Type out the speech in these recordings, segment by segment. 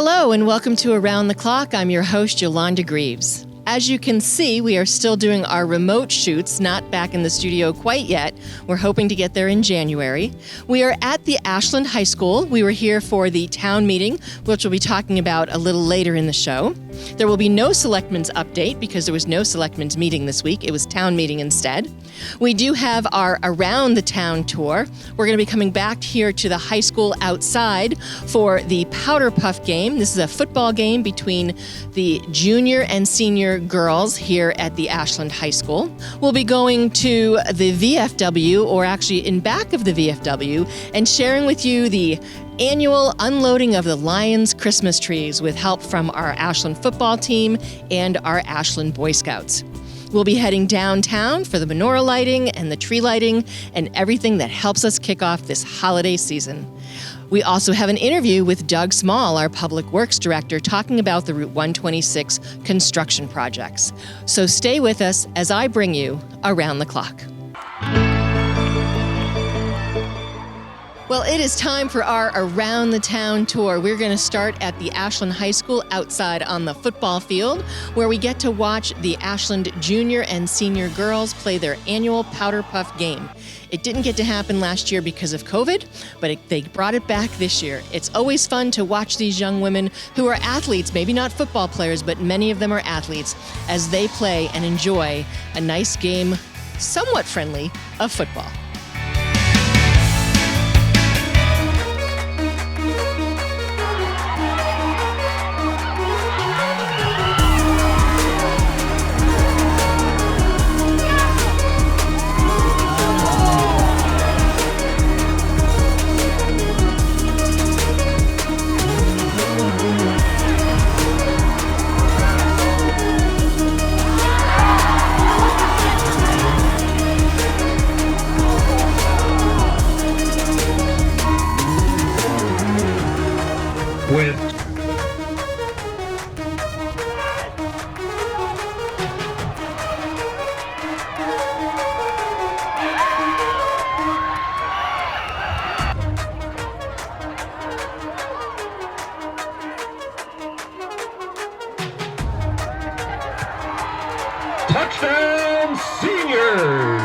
Hello and welcome to Around the Clock. I'm your host, Yolanda Greaves. As you can see, we are still doing our remote shoots, not back in the studio quite yet. We're hoping to get there in January. We are at the Ashland High School. We were here for the town meeting, which we'll be talking about a little later in the show. There will be no selectmen's update because there was no selectmen's meeting this week. It was town meeting instead. We do have our Around the Town tour. We're going to be coming back here to the high school outside for the Powder Puff game. This is a football game between the junior and senior girls here at the Ashland High School. We'll be going to the VFW, or actually in back of the VFW, and sharing with you the annual unloading of the Lions Christmas trees with help from our Ashland football team and our Ashland Boy Scouts. We'll be heading downtown for the menorah lighting and the tree lighting and everything that helps us kick off this holiday season. We also have an interview with Doug Small, our Public Works Director, talking about the Route 126 construction projects. So stay with us as I bring you Around the Clock. Well, it is time for our Around the Town tour. We're going to start at the Ashland High School outside on the football field, where we get to watch the Ashland junior and senior girls play their annual Powder Puff game. It didn't get to happen last year because of COVID, but they brought it back this year. It's always fun to watch these young women who are athletes, maybe not football players, but many of them are athletes, as they play and enjoy a nice game, somewhat friendly, of football. Touchdown, Seniors!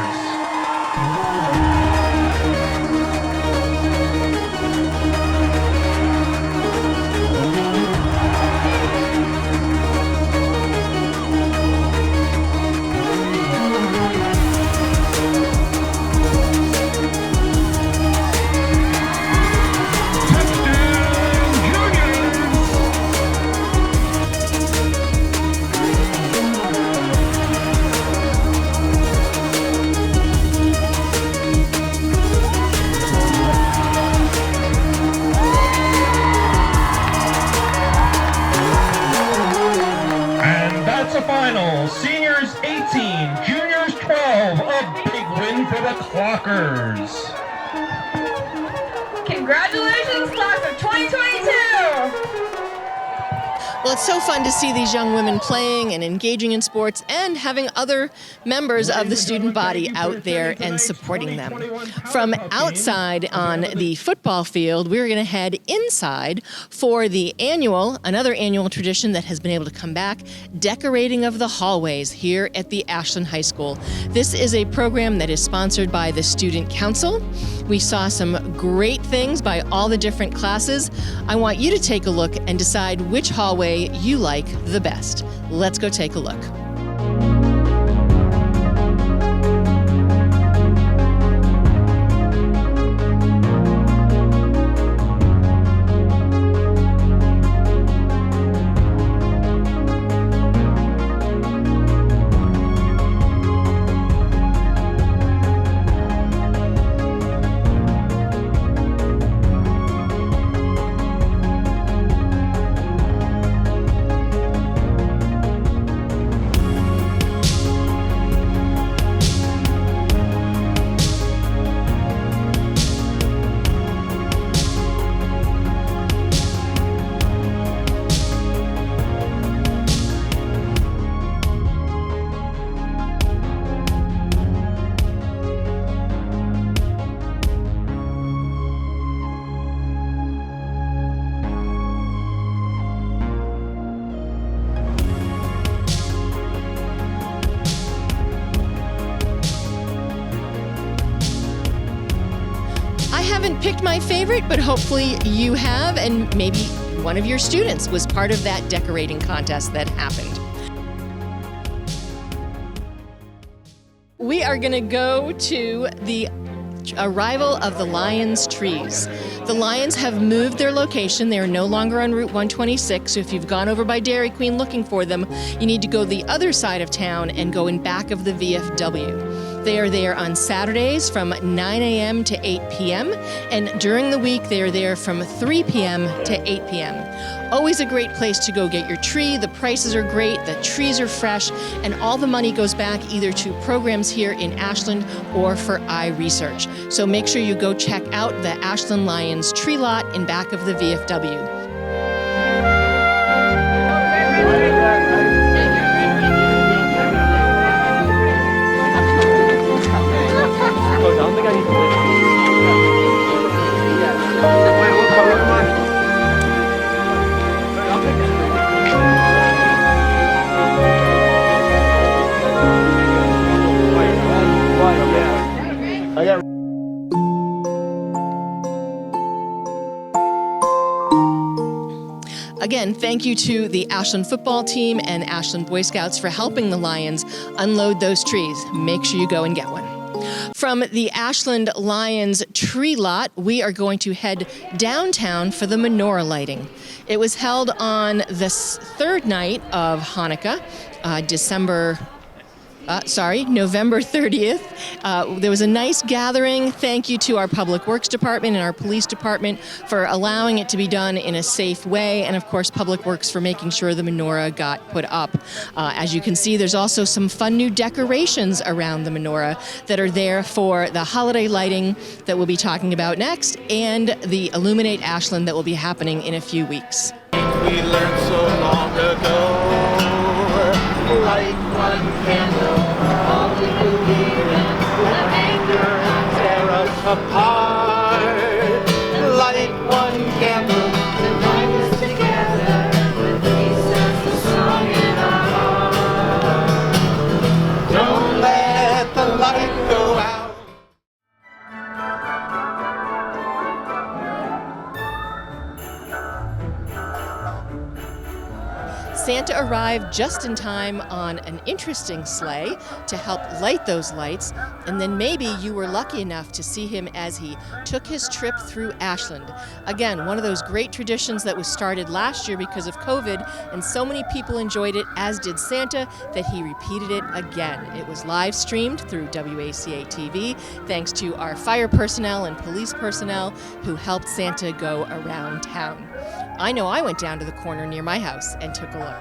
Seniors 18, juniors 12, a big win for the Clockers. Congratulations, class of 2022! Well, it's so fun to see these young women playing and engaging in sports and having other members of the student body out there and supporting them. From outside on the football field, we're going to head inside for another annual tradition that has been able to come back, decorating of the hallways here at the Ashland High School. This is a program that is sponsored by the Student Council. We saw some great things by all the different classes. I want you to take a look and decide which hallway you like the best. Let's go take a look. picked my favorite, but hopefully you have, and maybe one of your students was part of that decorating contest that happened. We are going to go to the arrival of the Lions trees. The Lions have moved their location. They are no longer on Route 126, so if you've gone over by Dairy Queen looking for them, you need to go the other side of town and go in back of the VFW. They are there on Saturdays from 9 a.m. to 8 p.m. and during the week they are there from 3 p.m. to 8 p.m. Always a great place to go get your tree. The prices are great, the trees are fresh, and all the money goes back either to programs here in Ashland or for eye research. So make sure you go check out the Ashland Lions tree lot in back of the VFW. Again, thank you to the Ashland football team and Ashland Boy Scouts for helping the Lions unload those trees. Make sure you go and get one. From the Ashland Lions tree lot, we are going to head downtown for the menorah lighting. It was held on the third night of Hanukkah, November 30th. There was a nice gathering. Thank you to our Public Works Department and our Police Department for allowing it to be done in a safe way, and of course Public Works for making sure the menorah got put up. As you can see, there's also some fun new decorations around the menorah that are there for the holiday lighting that we'll be talking about next, and the Illuminate Ashland that will be happening in a few weeks. We learned so long ago, light one candle, all we believe in, let anger tear us apart. Light one candle, to bind us together, with peace as the song in our heart. Don't let the light go out. Santa arrived just in time on an interesting sleigh to help light those lights, and then maybe you were lucky enough to see him as he took his trip through Ashland. Again, one of those great traditions that was started last year because of COVID, and so many people enjoyed it, as did Santa, that he repeated it again. It was live streamed through WACA-TV, thanks to our fire personnel and police personnel who helped Santa go around town. I know I went down to the corner near my house and took a look.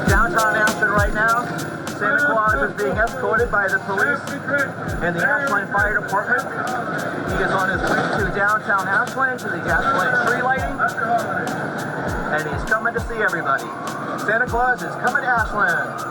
Downtown Ashland right now. Santa Claus is being escorted by the police and the Ashland Fire Department. He is on his way to downtown Ashland to the Ashland tree lighting, and he's coming to see everybody. Santa Claus is coming to Ashland.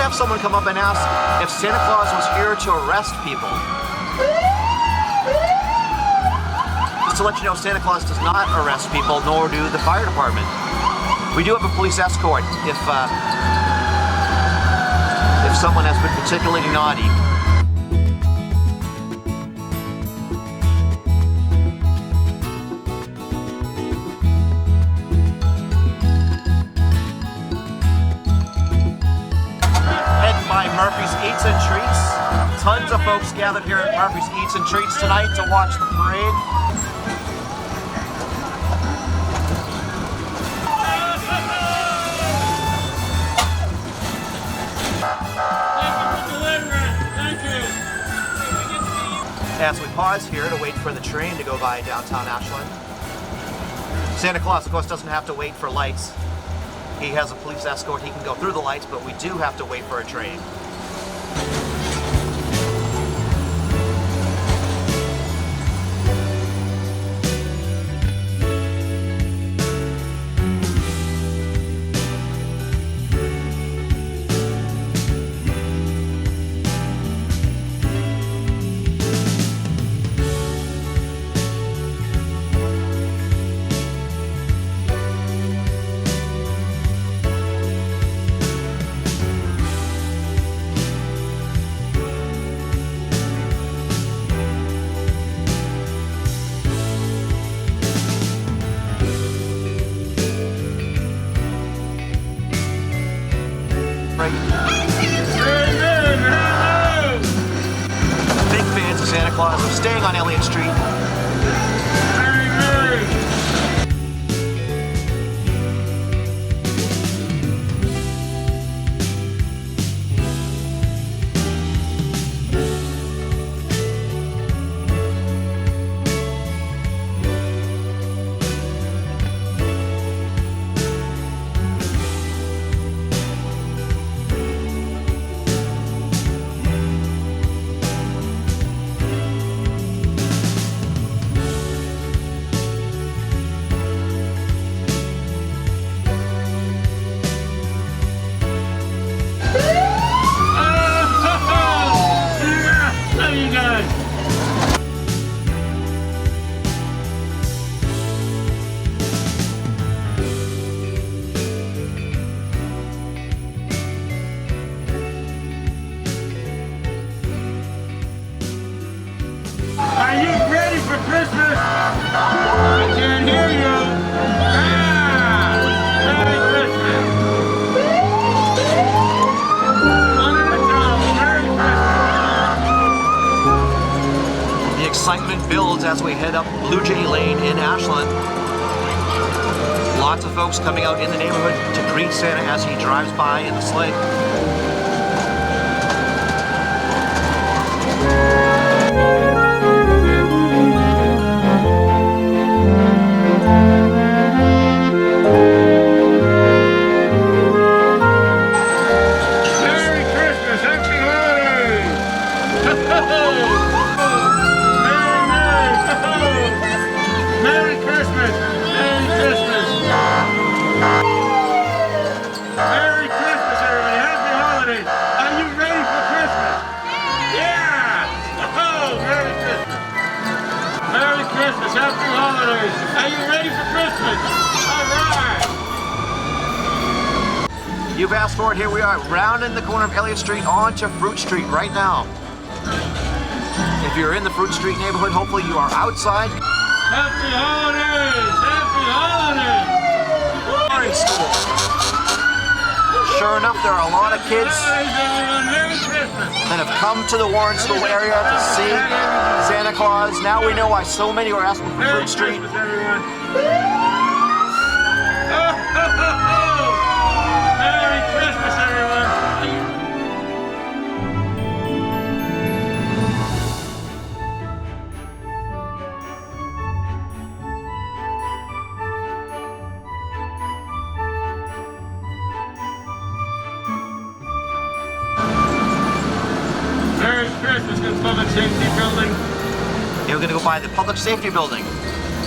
Someone come up and ask if Santa Claus was here to arrest people. Just to let you know, Santa Claus does not arrest people, nor do the fire department. We do have a police escort if someone has been particularly naughty. Murphy's Eats and Treats. Tons of folks gathered here at Murphy's Eats and Treats tonight to watch the parade. As we pause here to wait for the train to go by downtown Ashland. Santa Claus, of course, doesn't have to wait for lights. He has a police escort, he can go through the lights, but we do have to wait for a train. Big fans of Santa Claus are staying on Elliott Street. Are you ready for Christmas? I can't hear you. Merry Christmas. One at a time. Merry Christmas. The excitement builds as we head up Blue Jay Lane in Ashland. Lots of folks coming out in the neighborhood to greet Santa as he drives by in the sleigh. Happy holidays! Are you ready for Christmas? All right! You fast forward, here we are, rounding the corner of Elliott Street onto Fruit Street right now. If you're in the Fruit Street neighborhood, hopefully you are outside. Happy holidays! Happy holidays! Or in school. Sure enough, there are a lot of kids that have come to the Warren School area to see Santa Claus. Now we know why so many were asking for Fruit Street. Merry Christmas, everyone! Merry Christmas to the Public Safety Building. Yeah, we're going to go by the Public Safety Building.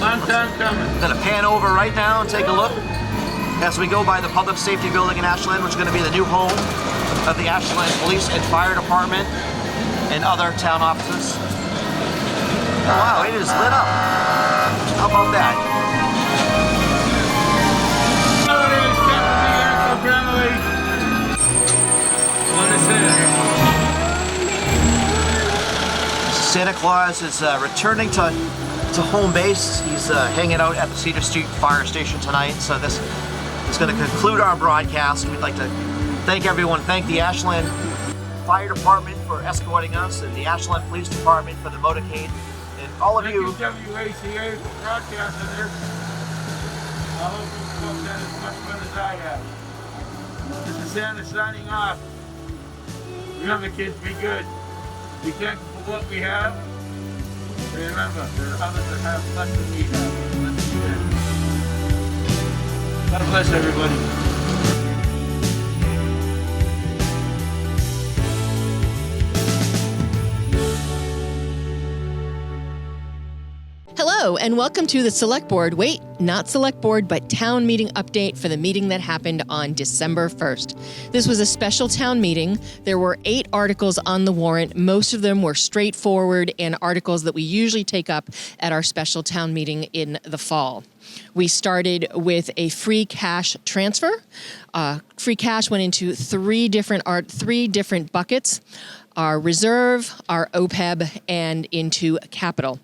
Long time coming. We're going to pan over right now and take a look as we go by the Public Safety Building in Ashland, which is going to be the new home of the Ashland Police and Fire Department and other town offices. Oh, wow, it is lit up. How about that? Holidays, Captain Grammarly. What is it? Santa Claus is returning to home base. He's hanging out at the Cedar Street Fire Station tonight. So this is going to conclude our broadcast. We'd like to thank everyone. Thank the Ashland Fire Department for escorting us and the Ashland Police Department for the motorcade. And all of you. Thank you, WACA, for broadcasting this. I hope you folks had as much fun as I have. This is Santa signing off. Remember, kids, be good. Be thankful for what we have. Remember, there are others that have less than we have. Let's share. God bless everybody. Hello, and welcome to the Select Board, not Select Board, but Town Meeting update for the meeting that happened on December 1st. This was a special town meeting. There were 8 articles on the warrant. Most of them were straightforward and articles that we usually take up at our special town meeting in the fall. We started with a free cash transfer. Free cash went into three different buckets: our reserve, our OPEB, and into capital.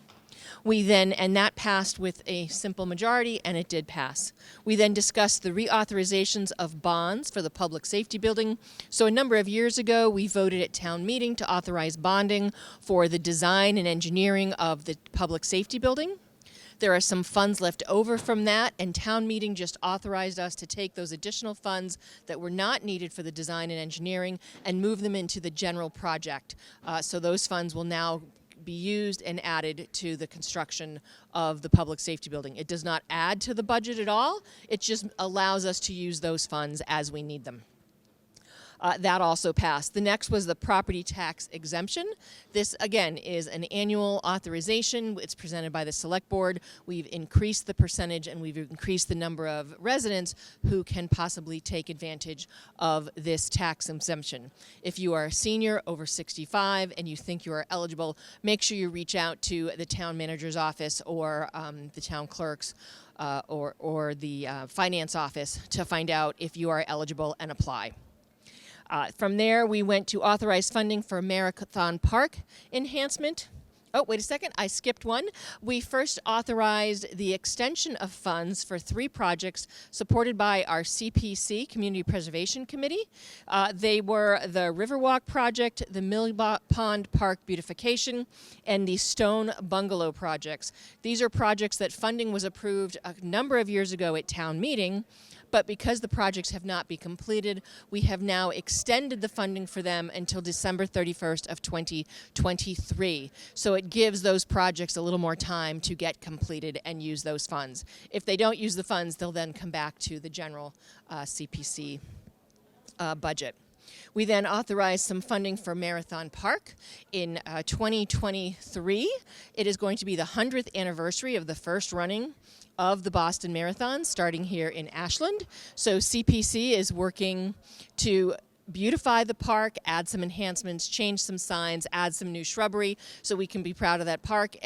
And that passed with a simple majority, and it did pass. We then discussed the reauthorizations of bonds for the public safety building. So a number of years ago, we voted at town meeting to authorize bonding for the design and engineering of the public safety building. There are some funds left over from that, and town meeting just authorized us to take those additional funds that were not needed for the design and engineering and move them into the general project. So those funds will now be used and added to the construction of the public safety building. It does not add to the budget at all. It just allows us to use those funds as we need them. That also passed. The next was the property tax exemption. This, again, is an annual authorization. It's presented by the Select Board. We've increased the percentage and we've increased the number of residents who can possibly take advantage of this tax exemption. If you are a senior over 65 and you think you are eligible, make sure you reach out to the town manager's office or the town clerk's or the finance office to find out if you are eligible and apply. From there, we went to authorized funding for Marathon Park enhancement. Oh, wait a second, I skipped one. We first authorized the extension of funds for 3 projects supported by our CPC, Community Preservation Committee. They were the Riverwalk project, the Mill Pond Park beautification, and the Stone Bungalow projects. These are projects that funding was approved a number of years ago at town meeting, but because the projects have not been completed, we have now extended the funding for them until December 31st of 2023. So it gives those projects a little more time to get completed and use those funds. If they don't use the funds, they'll then come back to the general CPC budget. We then authorized some funding for Marathon Park in 2023. It is going to be the 100th anniversary of the first running of the Boston Marathon, starting here in Ashland. So CPC is working to beautify the park, add some enhancements, change some signs, add some new shrubbery, so we can be proud of that park.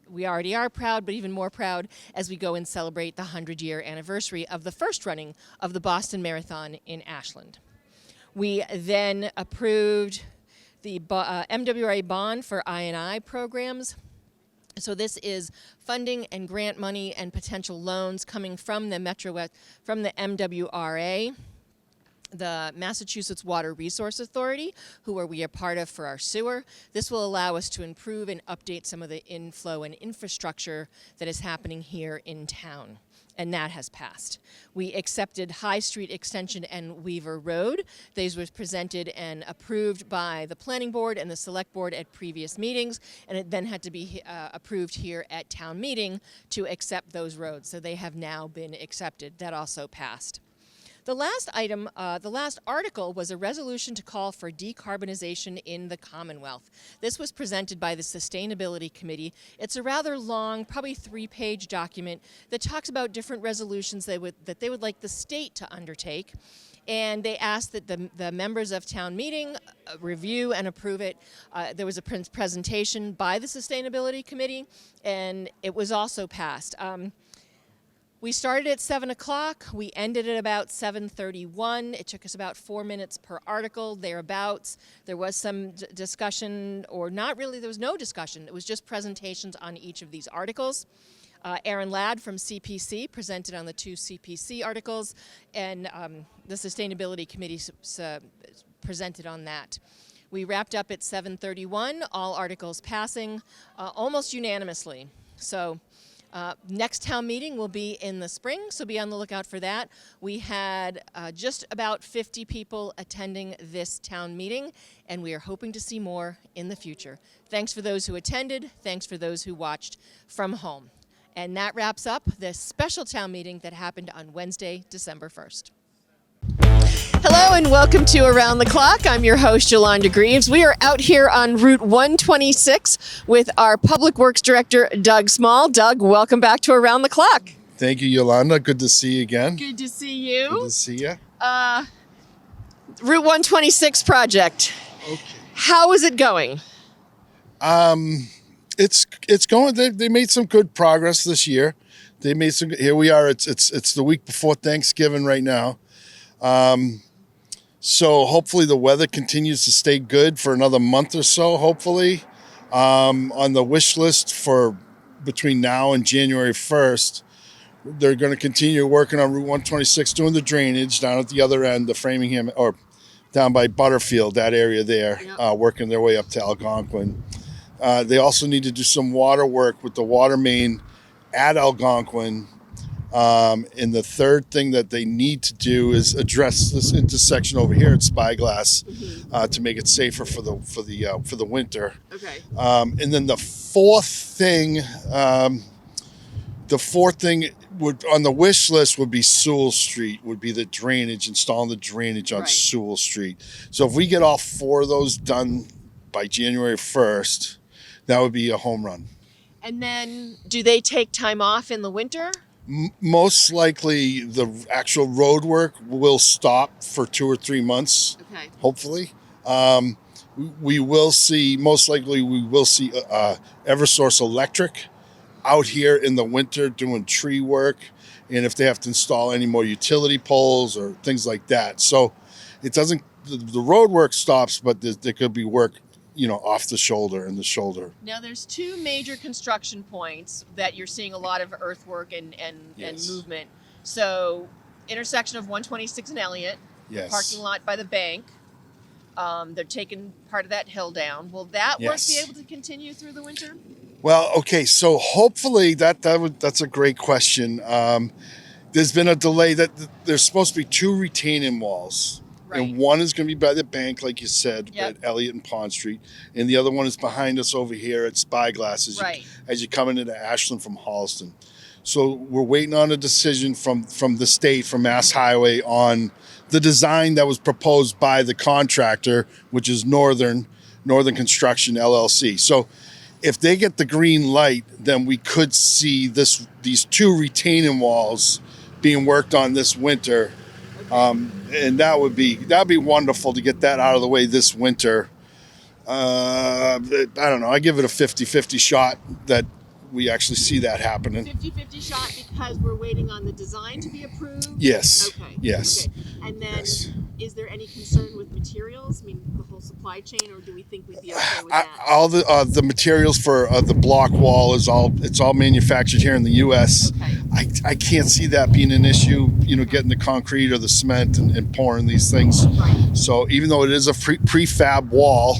We already are proud, but even more proud as we go and celebrate the 100-year anniversary of the first running of the Boston Marathon in Ashland. We then approved the MWRA bond for I&I programs. So this is funding and grant money and potential loans coming from the MWRA, the Massachusetts Water Resource Authority, who we are part of for our sewer. This will allow us to improve and update some of the inflow and infrastructure that is happening here in town. And that has passed. We accepted High Street Extension and Weaver Road. These were presented and approved by the Planning Board and the Select Board at previous meetings, and it then had to be approved here at town meeting to accept those roads. So they have now been accepted. That also passed. The last item, the last article was a resolution to call for decarbonization in the Commonwealth. This was presented by the Sustainability Committee. It's a rather long, probably 3-page document that talks about different resolutions that they would like the state to undertake. And they asked that the members of town meeting review and approve it. There was a presentation by the Sustainability Committee, and it was also passed. We started at 7 o'clock. We ended at about 7:31. It took us about 4 minutes per article, thereabouts. There was some discussion, or not really, there was no discussion. It was just presentations on each of these articles. Aaron Ladd from CPC presented on the 2 CPC articles, and the Sustainability Committee presented on that. We wrapped up at 7:31, all articles passing almost unanimously. So Next town meeting will be in the spring, so be on the lookout for that. We had just about 50 people attending this town meeting, and we are hoping to see more in the future. Thanks for those who attended. Thanks for those who watched from home. And that wraps up the special town meeting that happened on Wednesday, December 1st. Hello and welcome to Around the Clock. I'm your host, Yolanda Greaves. We are out here on Route 126 with our Public Works Director, Doug Small. Doug, welcome back to Around the Clock. Thank you, Yolanda. Good to see you again. Good to see you. Good to see you. Route 126 project. Okay. How is it going? It's going. They made some good progress this year. They made some. Here we are. It's the week before Thanksgiving right now. So hopefully the weather continues to stay good for another month or so, hopefully. On the wish list for between now and January 1st, they're going to continue working on Route 126, doing the drainage down at the other end, the Framingham, or down by Butterfield, that area there, working their way up to Algonquin. They also need to do some water work with the water main at Algonquin. And the third thing that they need to do is address this intersection over here at Spyglass to make it safer for the winter. Okay. And then the fourth thing would on the wish list would be Sewell Street, would be the drainage, installing the drainage on Sewell Street. So if we get all four of those done by January 1st, that would be a home run. And then do they take time off in the winter? Most likely the actual road work will stop for 2 or 3 months, hopefully. We will see, most likely we will see Eversource Electric out here in the winter doing tree work, and if they have to install any more utility poles or things like that. So it doesn't, the road work stops, but there could be work, off the shoulder and the shoulder. Now, there's two major construction points that you're seeing a lot of earthwork and movement. So, intersection of 126 and Elliott, parking lot by the bank. They're taking part of that hill down. Will that work be able to continue through the winter? Well, okay, so hopefully that's a great question. There's been a delay that there's supposed to be 2 retaining walls. And one is going to be by the bank, like you said, at Elliott and Pond Street. And the other one is behind us over here at Spyglass as you come into Ashland from Holliston. So we're waiting on a decision from the state, from Mass Highway, on the design that was proposed by the contractor, which is Northern Construction LLC. So if they get the green light, then we could see these 2 retaining walls being worked on this winter. And that'd be wonderful to get that out of the way this winter. I don't know. I give it a 50-50 shot that we actually see that happening. 50-50 shot because we're waiting on the design to be approved? Yes. Okay. Yes. Okay. And then is there any concern with materials? I mean, the whole supply chain, or do we think we'd be okay with that? All the materials for the block wall it's all manufactured here in the U.S. Okay. I can't see that being an issue, getting the concrete or the cement and pouring these things. Right. So even though it is a prefab wall,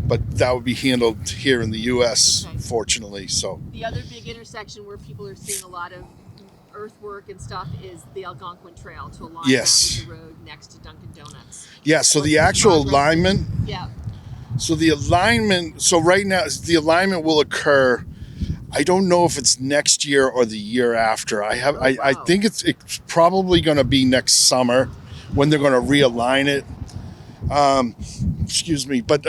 but that would be handled here in the U.S., fortunately. So the other big intersection where people are seeing a lot of earthwork and stuff is the Algonquin Trail to align that with the road next to Dunkin' Donuts. Yeah, so the actual alignment. Yeah. So right now, the alignment will occur. I don't know if it's next year or the year after. I think it's probably going to be next summer when they're going to realign it. Excuse me, but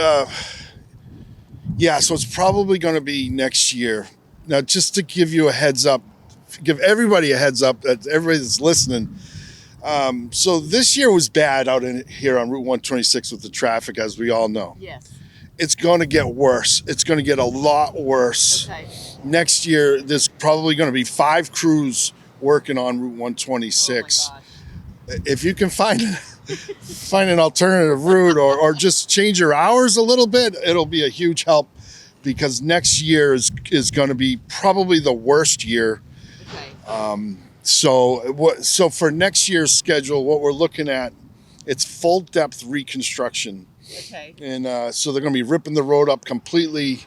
so it's probably going to be next year. Now, just to give you a heads up, give everybody a heads up, that everybody that's listening. So this year was bad out here on Route 126 with the traffic, as we all know. Yes. It's going to get worse. It's going to get a lot worse. Okay. Next year, there's probably going to be 5 crews working on Route 126. Oh my gosh. If you can find an alternative route or just change your hours a little bit, it'll be a huge help, because next year is going to be probably the worst year. Okay. So for next year's schedule, what we're looking at, it's full depth reconstruction. Okay. And so they're going to be ripping the road up completely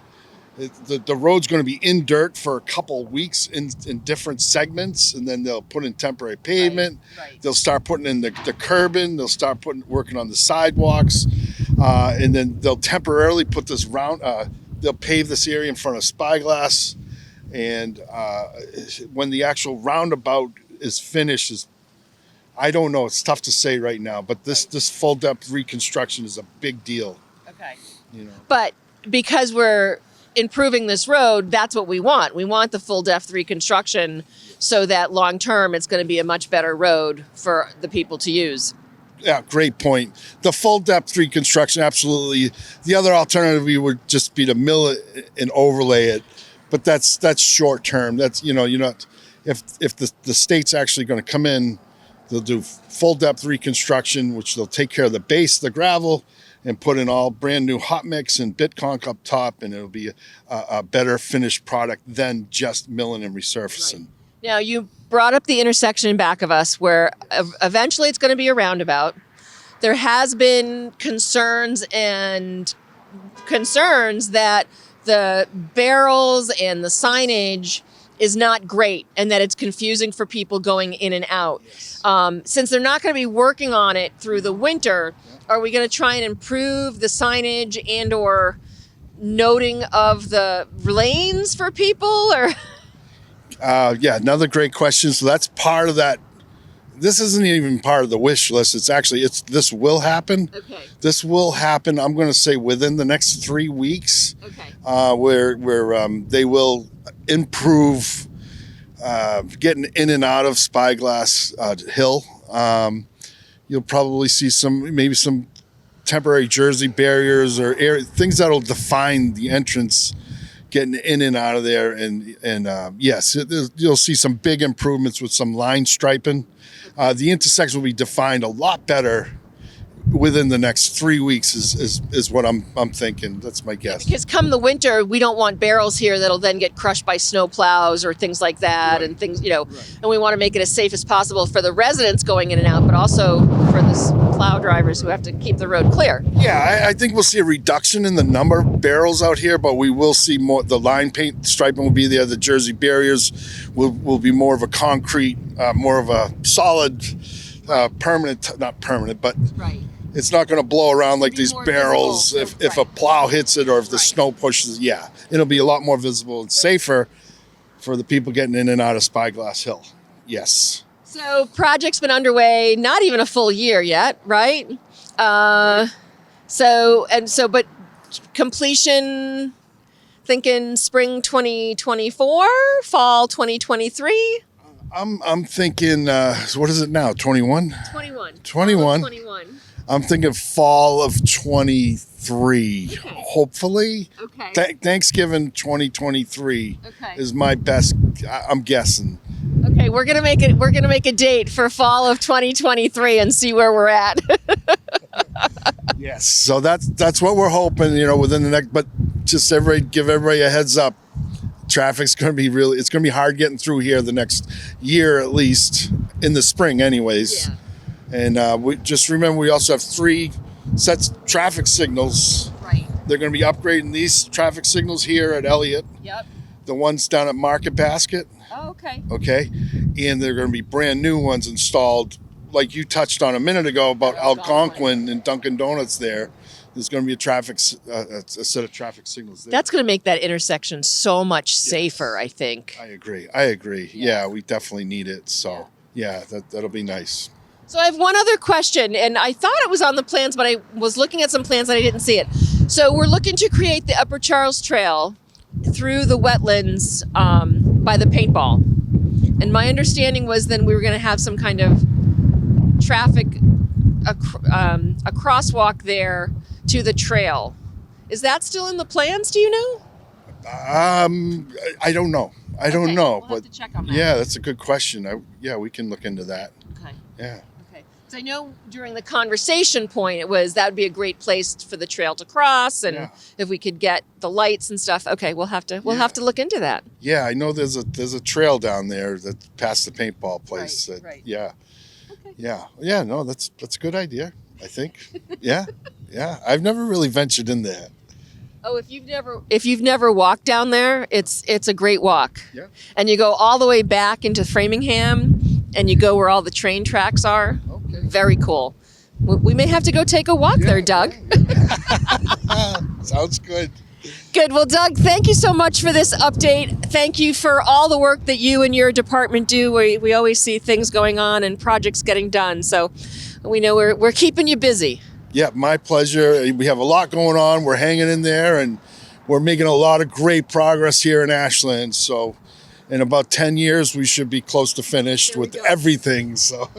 The road's going to be in dirt for a couple of weeks in different segments, and then they'll put in temporary pavement. Right. They'll start putting in the curbing. They'll start working on the sidewalks, and then they'll temporarily put this round. They'll pave this area in front of Spyglass, and when the actual roundabout is finished, I don't know. It's tough to say right now, but this full depth reconstruction is a big deal. Okay. You know. But because we're improving this road, that's what we want. We want the full depth reconstruction so that long term it's going to be a much better road for the people to use. Yeah, great point. The full depth reconstruction, absolutely. The other alternative would just be to mill it and overlay it, but that's short term. That's you're not if the state's actually going to come in, they'll do full depth reconstruction, which they'll take care of the base, the gravel, and put in all brand new hot mix and bitconk up top, and it'll be a better finished product than just milling and resurfacing. Right. Now, you brought up the intersection in back of us where eventually it's going to be a roundabout. There has been concerns that the barrels and the signage is not great and that it's confusing for people going in and out. Yes. Since they're not going to be working on it through the winter, are we going to try and improve the signage and or noting of the lanes for people? Or Yeah, another great question. So that's part of that. This isn't even part of the wish list. This will happen. Okay. This will happen. I'm going to say within the next 3 weeks. Okay. Where they will improve getting in and out of Spyglass Hill. You'll probably see maybe some temporary Jersey barriers or things that'll define the entrance, getting in and out of there. And yes, you'll see some big improvements with some line striping. The intersection will be defined a lot better within the next 3 weeks is what I'm thinking. That's my guess. Because come the winter, we don't want barrels here that'll then get crushed by snow plows or things like that. Right. And things, and we want to make it as safe as possible for the residents going in and out, but also for the plow drivers who have to keep the road clear. Yeah, I think we'll see a reduction in the number of barrels out here, but we will see more. The line paint striping will be there. The Jersey barriers will be more of a concrete, more of a solid, permanent, not permanent, but Right. it's not going to blow around like Be these more barrels visible. if a plow hits it or if the Right. snow pushes. Yeah, it'll be a lot more visible and safer for the people getting in and out of Spyglass Hill. Yes. So project's been underway, not even a full year yet, right? But completion, thinking spring 2024, fall 2023? I'm thinking, what is it now? 21? 21. 21. 21. I'm thinking fall of 23, Okay. hopefully. Okay. Thanksgiving 2023 Okay. is my best. I'm guessing. Okay, we're gonna make it. We're gonna make a date for fall of 2023 and see where we're at. Yes. So that's what we're hoping. Within the next. But just give everybody a heads up. Traffic's going to be it's going to be hard getting through here the next year at least, in the spring anyways. Yeah. And we just remember we also have 3 sets of traffic signals. Right. They're going to be upgrading these traffic signals here at Elliott. Yep. The ones down at Market Basket. Oh, okay. Okay. And they're going to be brand new ones installed, like you touched on a minute ago about Algonquin and Dunkin' Donuts there. There's going to be a set of traffic signals there. That's going to make that intersection so much safer, I think. I agree. Yeah, we definitely need it. So, yeah, that'll be nice. So I have one other question, and I thought it was on the plans, but I was looking at some plans and I didn't see it. So we're looking to create the Upper Charles Trail through the wetlands by the paintball. And my understanding was then we were going to have some kind of traffic, a crosswalk there to the trail. Is that still in the plans? Do you know? I don't know. I don't know. We'll but have to check on that. yeah, that's a good question. We can look into that. Okay. Yeah. Okay. So I know during the conversation point it was that would be a great place for the trail to cross, and Yeah. if we could get the lights and stuff. Okay, we'll have to look into that. Yeah, I know there's a trail down there that's past the paintball place. Right. Yeah. Okay. Yeah. No, that's a good idea. I think. Yeah. I've never really ventured in there. Oh, if you've never walked down there, it's a great walk. Yeah. And you go all the way back into Framingham, and you go where all the train tracks are. Okay. Very cool. We may have to go take a walk there, Doug. Sounds good. Good. Well, Doug, thank you so much for this update. Thank you for all the work that you and your department do. We always see things going on and projects getting done. So we know we're keeping you busy. Yeah, my pleasure. We have a lot going on. We're hanging in there, and we're making a lot of great progress here in Ashland. So in about 10 years, we should be close to finished with everything. So.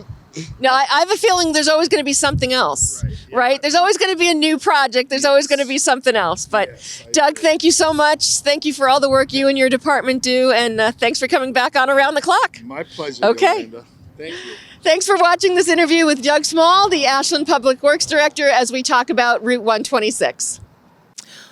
Now, I have a feeling there's always going to be something else, right? There's always going to be a new project. There's always going to be something else. But Doug, thank you so much. Thank you for all the work you and your department do. And thanks for coming back on Around the Clock. My pleasure. Okay. Yolanda. Thank you. Thanks for watching this interview with Doug Small, the Ashland Public Works Director, as we talk about Route 126.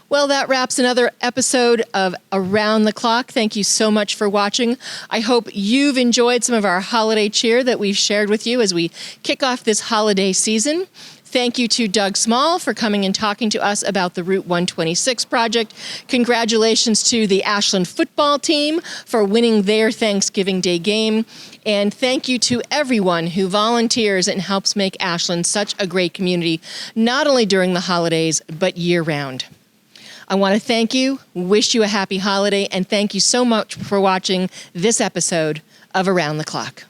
Well, that wraps another episode of Around the Clock. Thank you so much for watching. I hope you've enjoyed some of our holiday cheer that we've shared with you as we kick off this holiday season. Thank you to Doug Small for coming and talking to us about the Route 126 project. Congratulations to the Ashland football team for winning their Thanksgiving Day game. And thank you to everyone who volunteers and helps make Ashland such a great community, not only during the holidays, but year-round. I want to thank you, wish you a happy holiday, and thank you so much for watching this episode of Around the Clock.